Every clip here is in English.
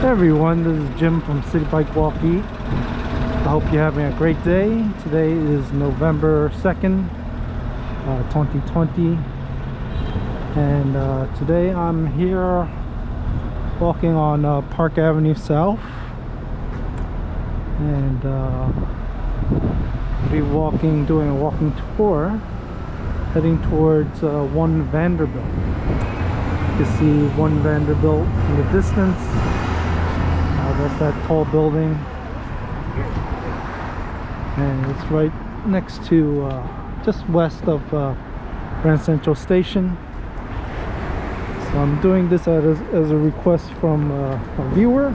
Hey everyone, this is Jim from CitiBike Walk Eat. I hope you're having a great day. Today is November 2nd, 2020, and today I'm here walking on Park Ave South, and be doing a walking tour heading towards One Vanderbilt. You can see One Vanderbilt in the distance. That's that tall building, and it's right next to just west of Grand Central Station. So I'm doing this as a request from a viewer,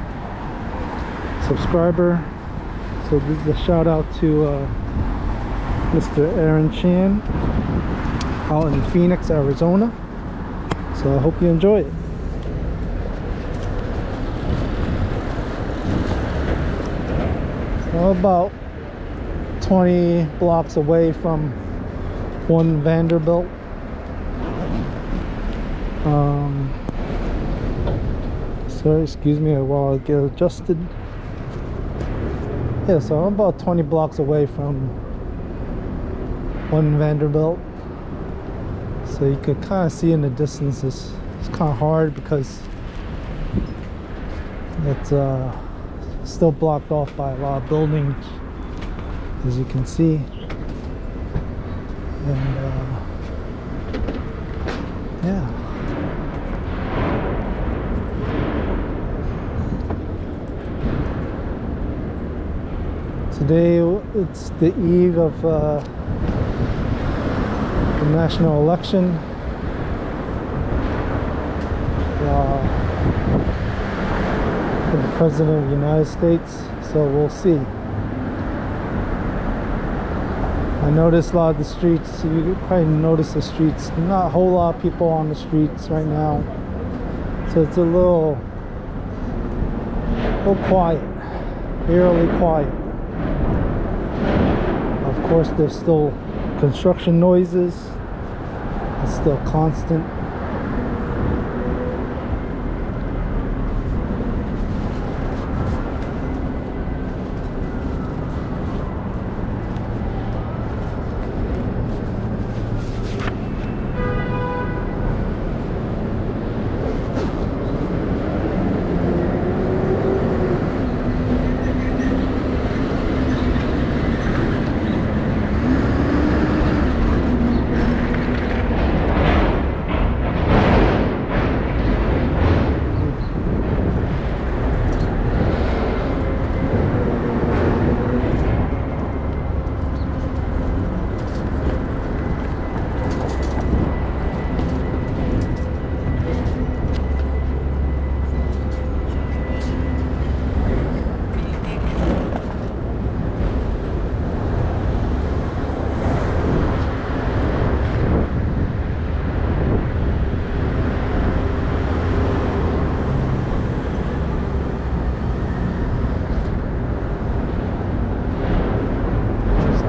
subscriber. So this is a shout out to Mr. Aaron Chan out in Phoenix, Arizona. So I hope you enjoy it. So about 20 blocks away from One Vanderbilt. Sorry, excuse me while I get adjusted. Yeah, so I'm about 20 blocks away from One Vanderbilt. So you could kind of see in the distance. It's kind of hard because it's still blocked off by a lot of buildings, as you can see. And yeah. Today it's the eve of the national election. For the President of the United States, so we'll see. I noticed a lot of the streets, you probably notice the streets, not a whole lot of people on the streets right now. So it's a little quiet, eerily quiet. Of course, there's still construction noises. It's still constant.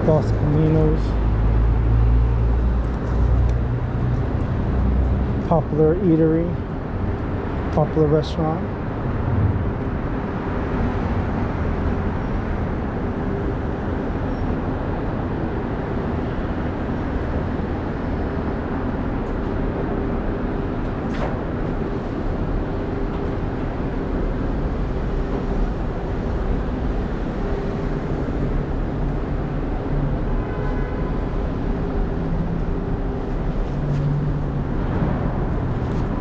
Dos Caminos, popular eatery, popular restaurant.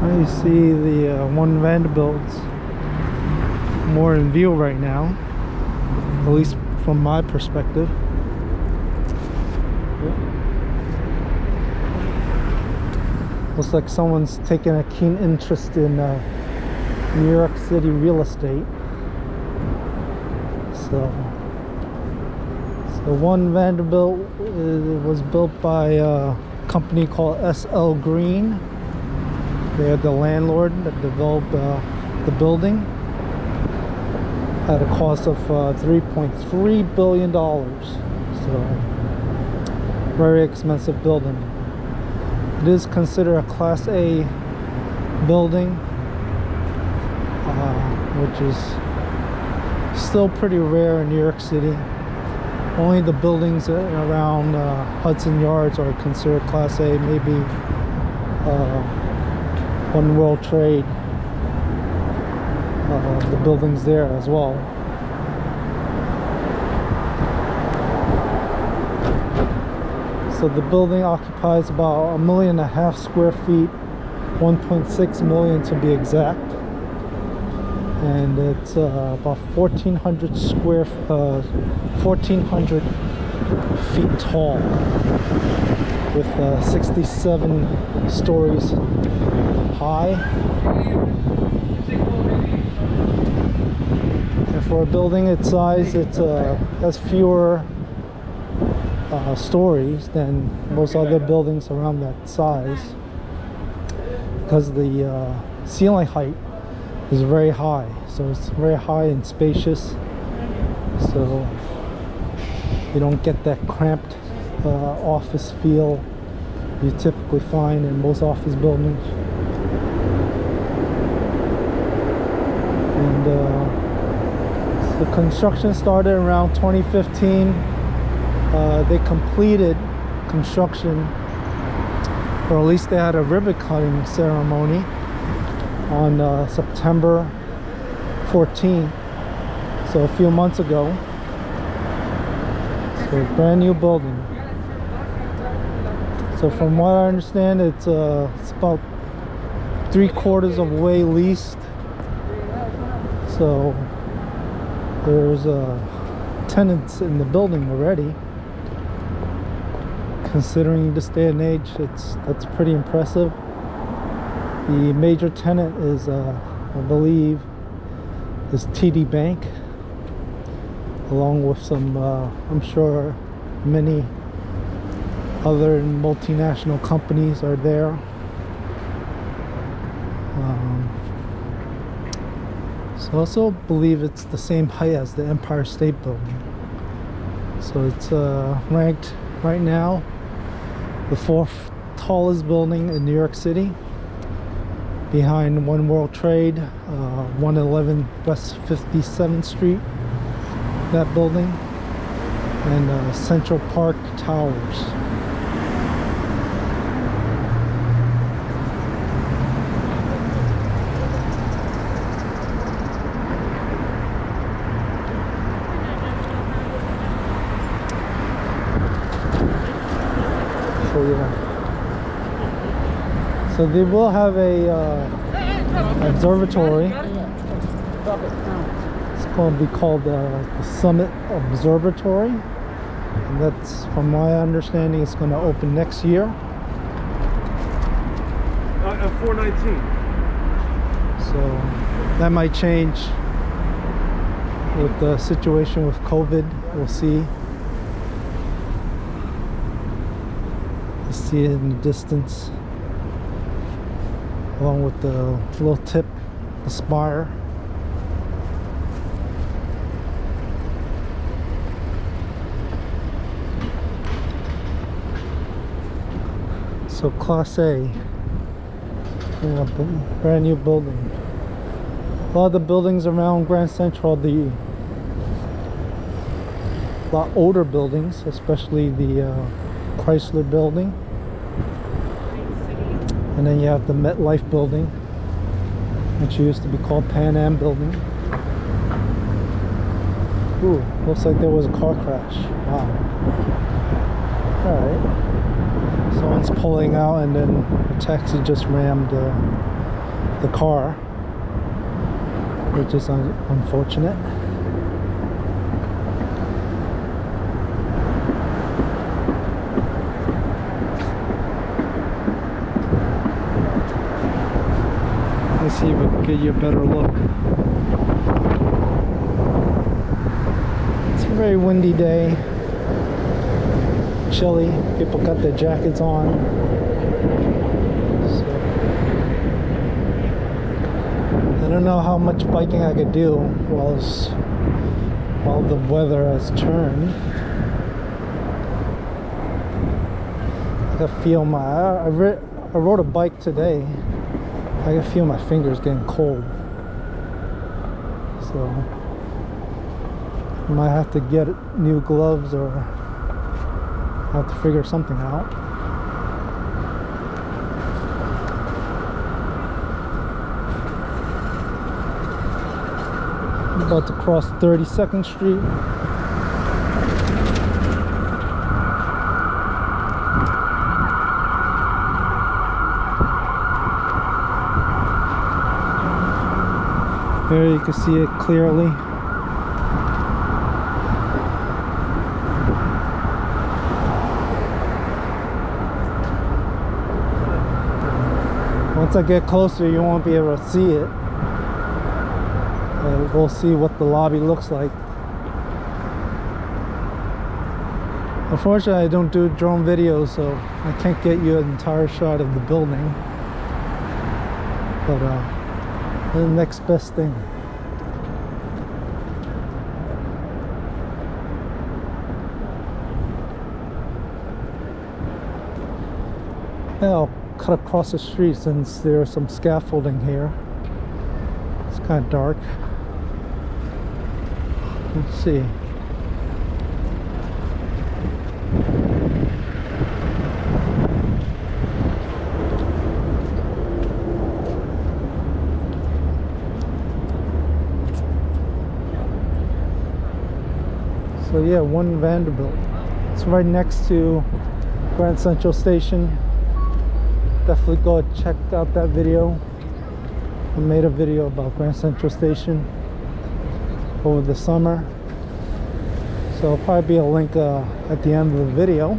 You see the One Vanderbilt's more in view right now, at least from my perspective. Looks like someone's taking a keen interest in New York City real estate. So One Vanderbilt was built by a company called SL Green. They are the landlord that developed the building at a cost of $3.3 billion. So, very expensive building. It is considered a Class A building. which is still pretty rare in New York City. Only the buildings around Hudson Yards are considered Class A, maybe One World Trade, the buildings there as well. So the building occupies about 1.5 million square feet, 1.6 million to be exact, and it's about 1,400 feet tall, with 67 stories high. And for a building its size, it has fewer stories than most other buildings around that size, because the ceiling height is very high. So it's very high and spacious, so you don't get that cramped office feel you typically find in most office buildings. And the construction started around 2015. They completed construction, or at least they had a ribbon cutting ceremony on September 14th, so a few months ago. So brand new building. So from what I understand, it's about 3/4 of the way leased. So there's tenants in the building already. Considering this day and age, that's pretty impressive. The major tenant is, I believe, is TD Bank, along with some, I'm sure, many other multinational companies are there. So I also believe it's the same height as the Empire State Building. So it's ranked right now the 4th tallest building in New York City, behind One World Trade, 111 West 57th Street, that building, and Central Park Towers. So yeah. So they will have a observatory. It's going to be called the Summit Observatory, and that's, from my understanding, it's going to open next year. At 419. So that might change with the situation with COVID. We'll see. You see it in the distance, along with the little tip, the spire. So Class A, yeah, brand new building. A lot of the buildings around Grand Central, a lot older buildings, especially the Chrysler building. And then you have the MetLife building, which used to be called Pan Am building. Ooh, looks like there was a car crash. Wow. Alright. Someone's pulling out, and then a taxi just rammed the car, which is unfortunate. Let's see if we can get you a better look. It's a very windy day, chilly. People got their jackets on. So, I don't know how much biking I could do while the weather has turned. I can feel I rode a bike today. I can feel my fingers getting cold. so I might have to get new gloves or have to figure something out. I'm about to cross 32nd Street. Here you can see it clearly. Once I get closer, you won't be able to see it. We'll see what the lobby looks like. Unfortunately, I don't do drone videos, so I can't get you an entire shot of the building. But the next best thing. Yeah, I'll cut across the street since there's some scaffolding here. It's kind of dark. Let's see. So yeah, One Vanderbilt. It's right next to Grand Central Station. Definitely go check out that video. I made a video about Grand Central Station over the summer. So there'll probably be a link at the end of the video.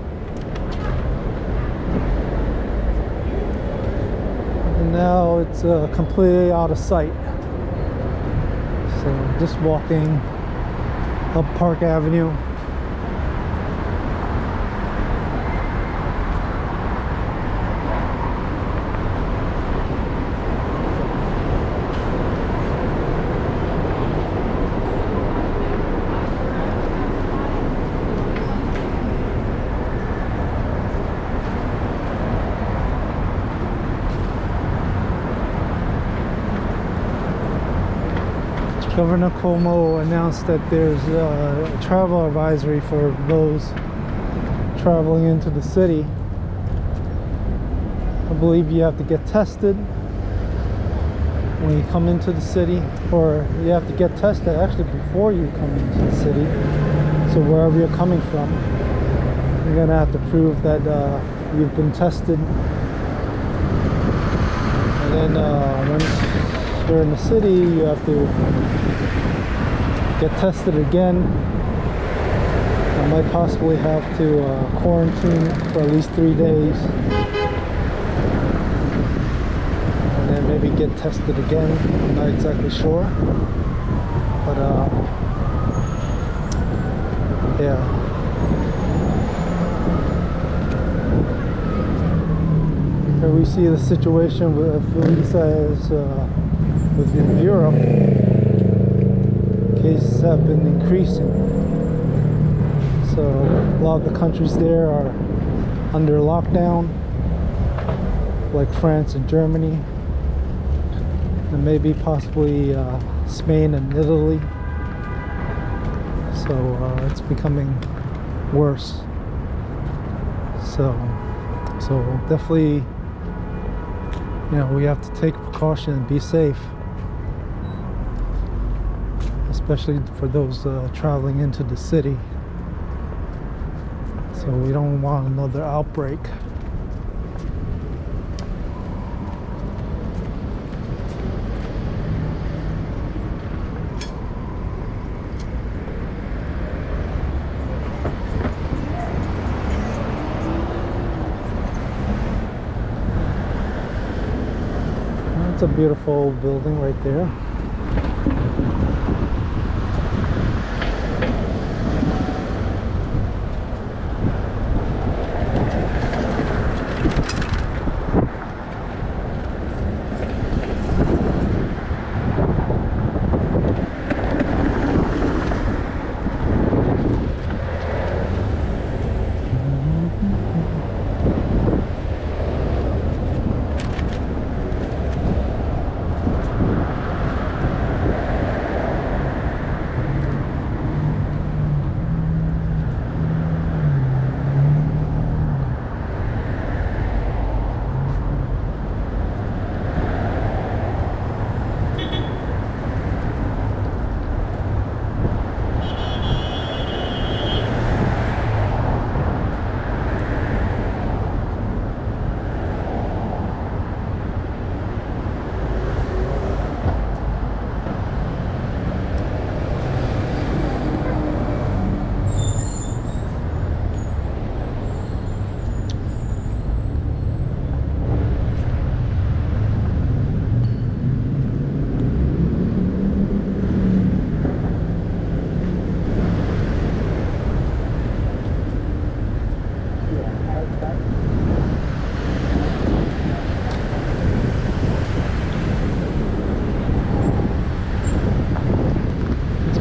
And now it's completely out of sight. So just walking up Park Avenue. Governor Cuomo announced that there's a travel advisory for those traveling into the city. I believe you have to get tested when you come into the city, or you have to get tested actually before you come into the city. So wherever you're coming from, you're gonna have to prove that you've been tested. And then once you're in the city, you have to get tested again. I might possibly have to quarantine for at least 3 days, and then maybe get tested again. I'm not exactly sure, but yeah. Here we see the situation with visas within Europe. Cases have been increasing, so a lot of the countries there are under lockdown, like France and Germany, and maybe possibly Spain and Italy. So it's becoming worse. So definitely, you know, we have to take precaution and be safe, especially for those traveling into the city. So we don't want another outbreak. That's a beautiful building right there.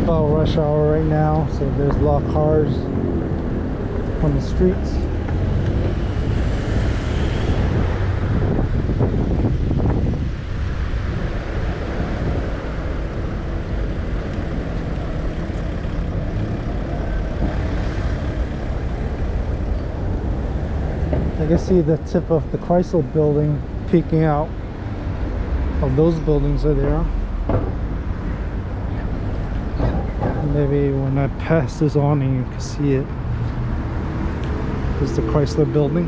about rush hour right now, so there's a lot of cars on the streets. I can see the tip of the Chrysler building peeking out of those buildings are there. Maybe when I pass this awning you can see it. There's the Chrysler building.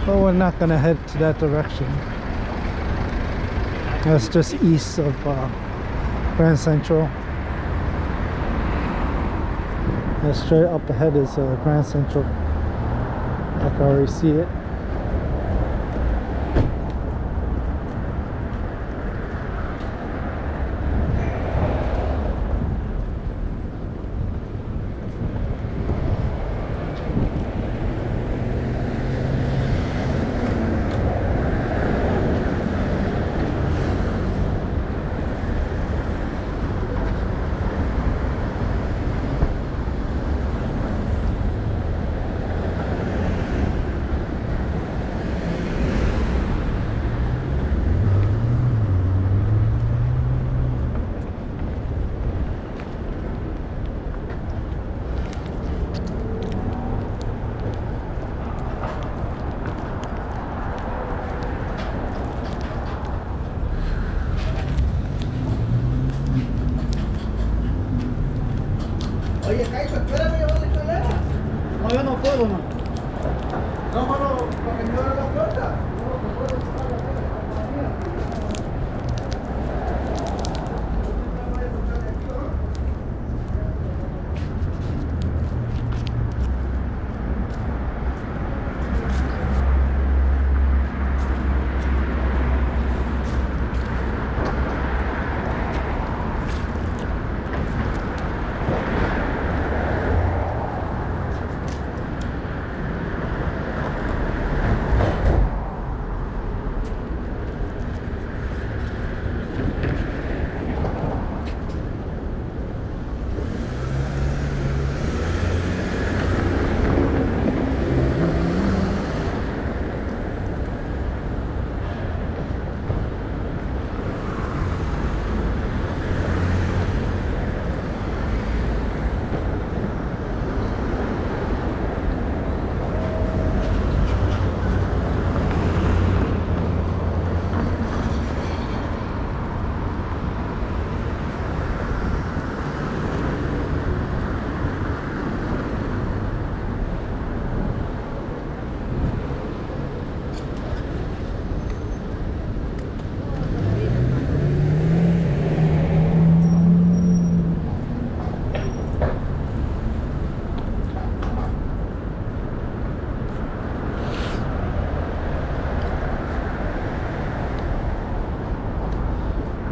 But we're not gonna head to that direction. That's just east of Grand Central. And straight up ahead is Grand Central. I can already see it. Oye, Caito, espérame llevar la escalera. No, yo no puedo, man. No, mano, para que me abra la puerta. No puedo cerrar la puerta.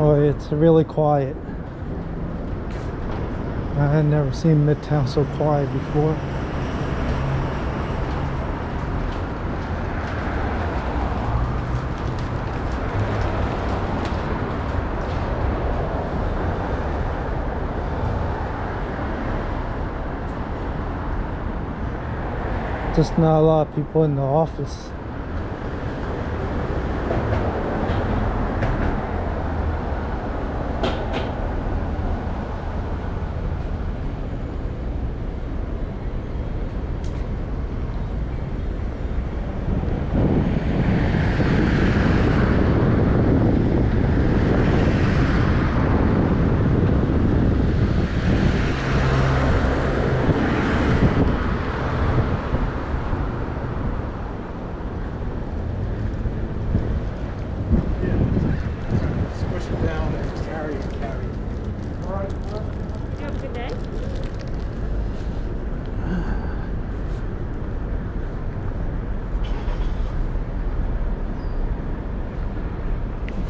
Oh, it's really quiet. I had never seen Midtown so quiet before. Just not a lot of people in the office.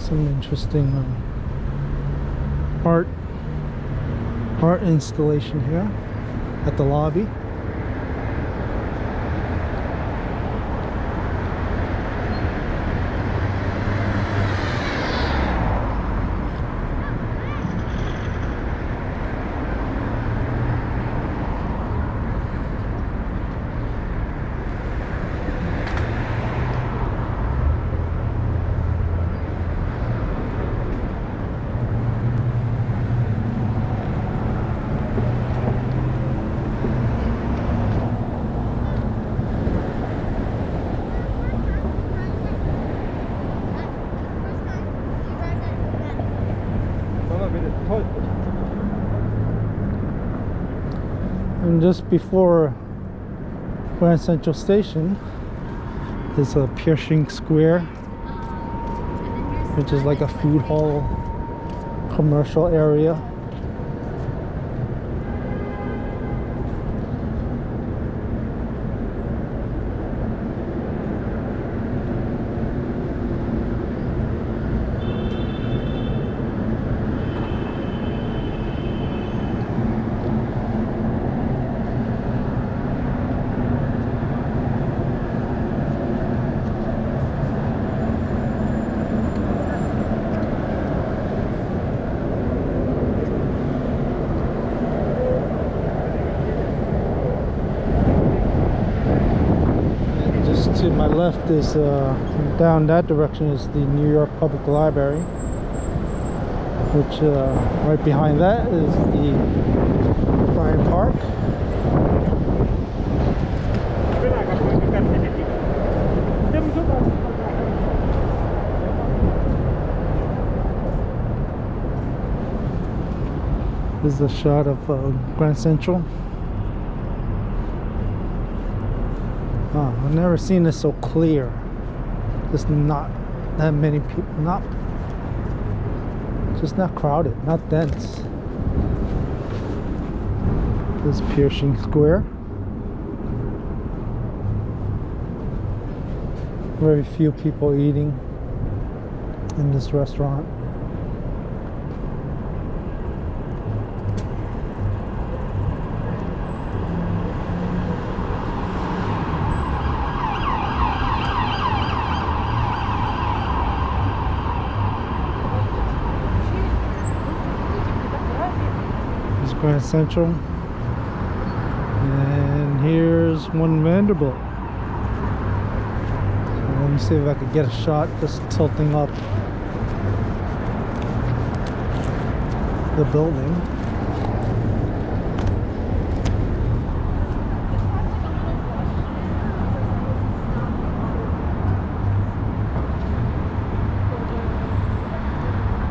Some interesting art installation here at the lobby. And just before Grand Central Station is a Pershing Square, which is like a food hall commercial area. To my left is down that direction is the New York Public Library, which right behind that is the Bryant Park. This is a shot of Grand Central. Oh, I've never seen this so clear. Just not that many people, just not crowded, not dense. This is Pershing Square. Very few people eating in this restaurant. Grand Central, and here's One Vanderbilt. So let me see if I could get a shot just tilting up the building.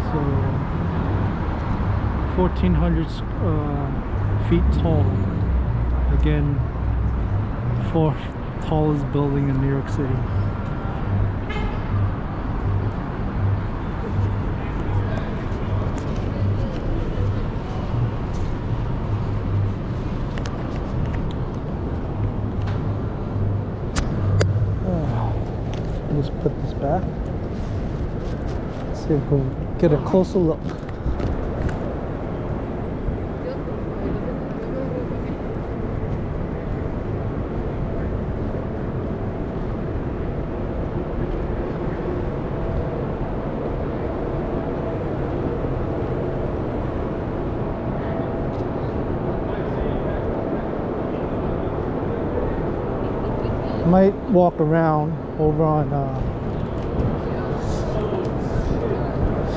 So 1,400 feet tall. Again, fourth tallest building in New York City. Let's put this back. Let's see if we can get a closer look. Might walk around over on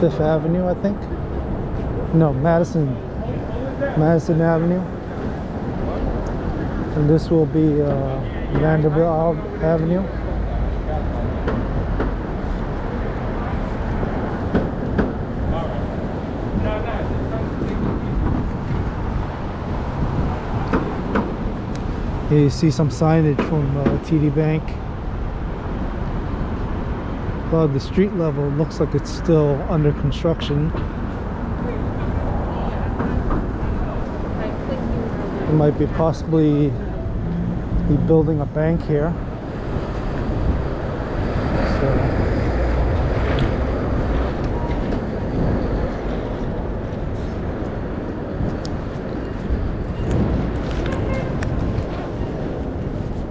Fifth Avenue, I think. No, Madison Avenue. And this will be Vanderbilt Avenue. Here you see some signage from TD Bank. Well, the street level looks like it's still under construction. It might be possibly be building a bank here.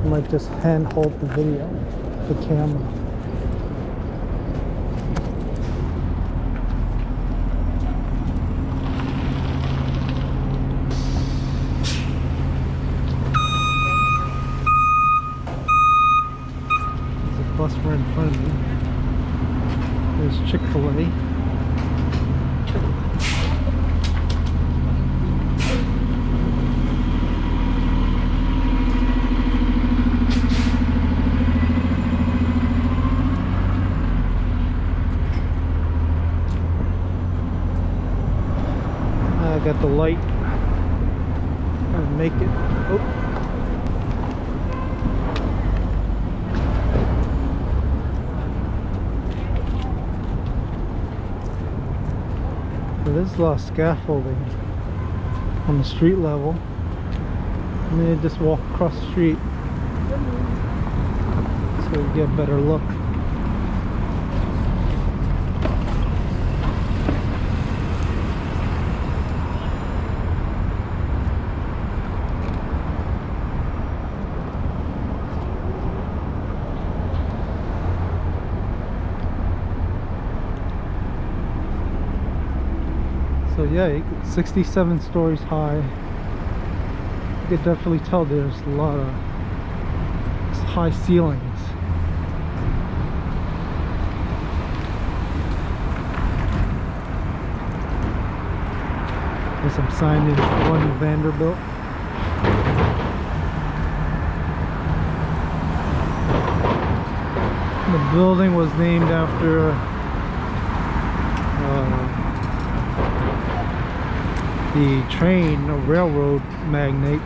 Might just hand hold the video, the camera. There's a bus right in front of me. There's Chick-fil-A. Got the light and make it. Oh. So there's a lot of scaffolding on the street level. And then you just walk across the street so you get a better look. So yeah, 67 stories high. You can definitely tell there's a lot of high ceilings. There's some signage, One Vanderbilt. The building was named after the train, a railroad magnate.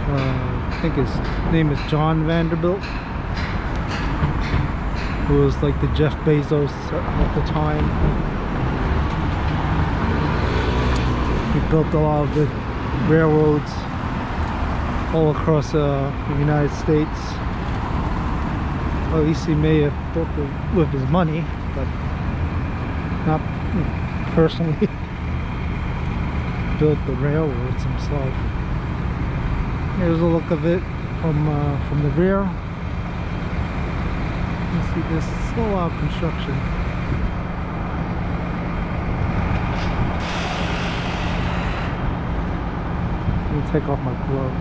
I think his name is John Vanderbilt, who was like the Jeff Bezos at the time. He built a lot of the railroads all across the United States. Well, at least he may have built it with his money, but not personally built the railroads himself. Here's a look of it from the rear. You see there's still a lot of construction. Let me take off my glove.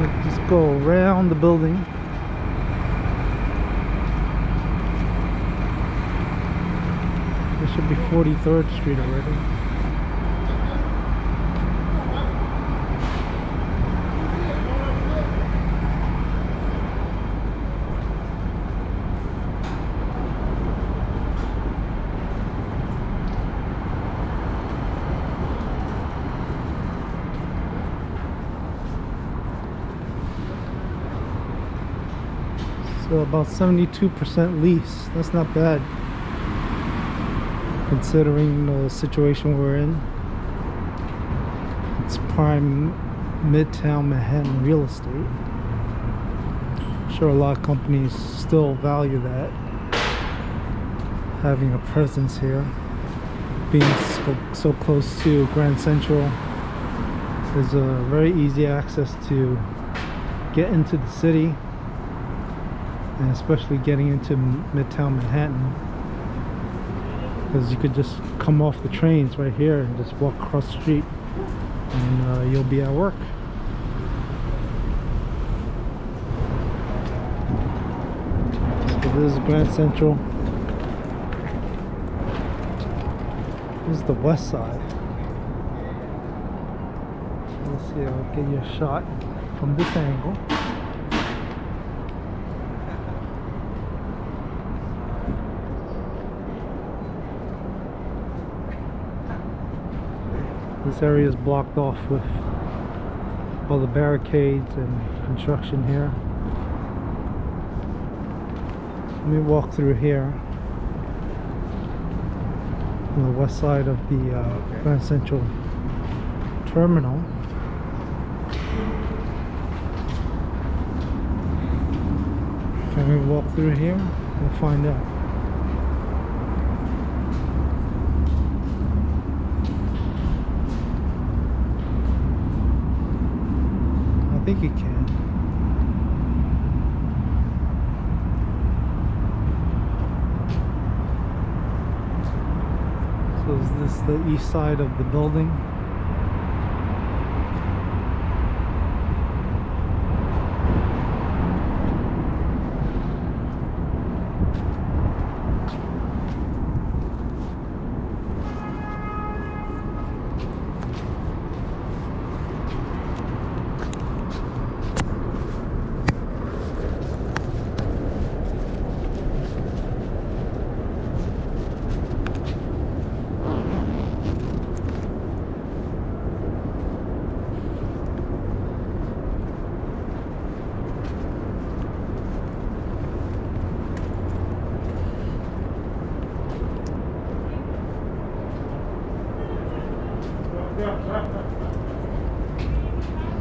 Let's just go around the building. This should be 43rd Street already. So about 72% lease. That's not bad, considering the situation we're in. It's prime midtown Manhattan real estate. I'm sure a lot of companies still value that, having a presence here, being so close to Grand Central. There's a very easy access to get into the city, and especially getting into midtown Manhattan, because you could just come off the trains right here and just walk across the street and you'll be at work. So this is Grand Central. This is the west side. Let's see, I'll get you a shot from this angle. This area is blocked off with all the barricades and construction here. Let me walk through here on the west side of the Grand Central Terminal. Can we walk through here? We'll find out. I think you can. So is this the east side of the building?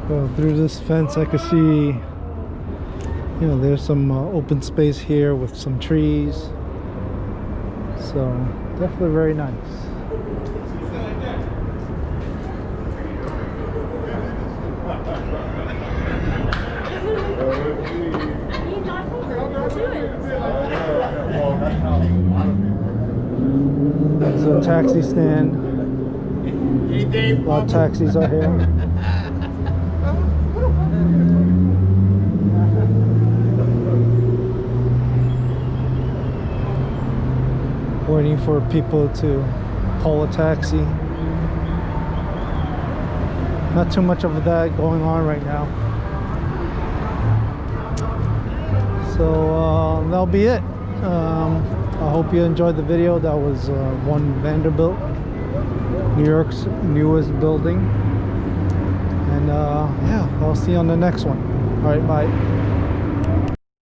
So through this fence I can see, you know, there's some open space here with some trees. So definitely very nice. There's a taxi stand. A lot of taxis are here. Waiting for people to call a taxi. Not too much of that going on right now. So that'll be it. I hope you enjoyed the video. That was One Vanderbilt, New York's newest building. And yeah, I'll see you on the next one. All right, bye.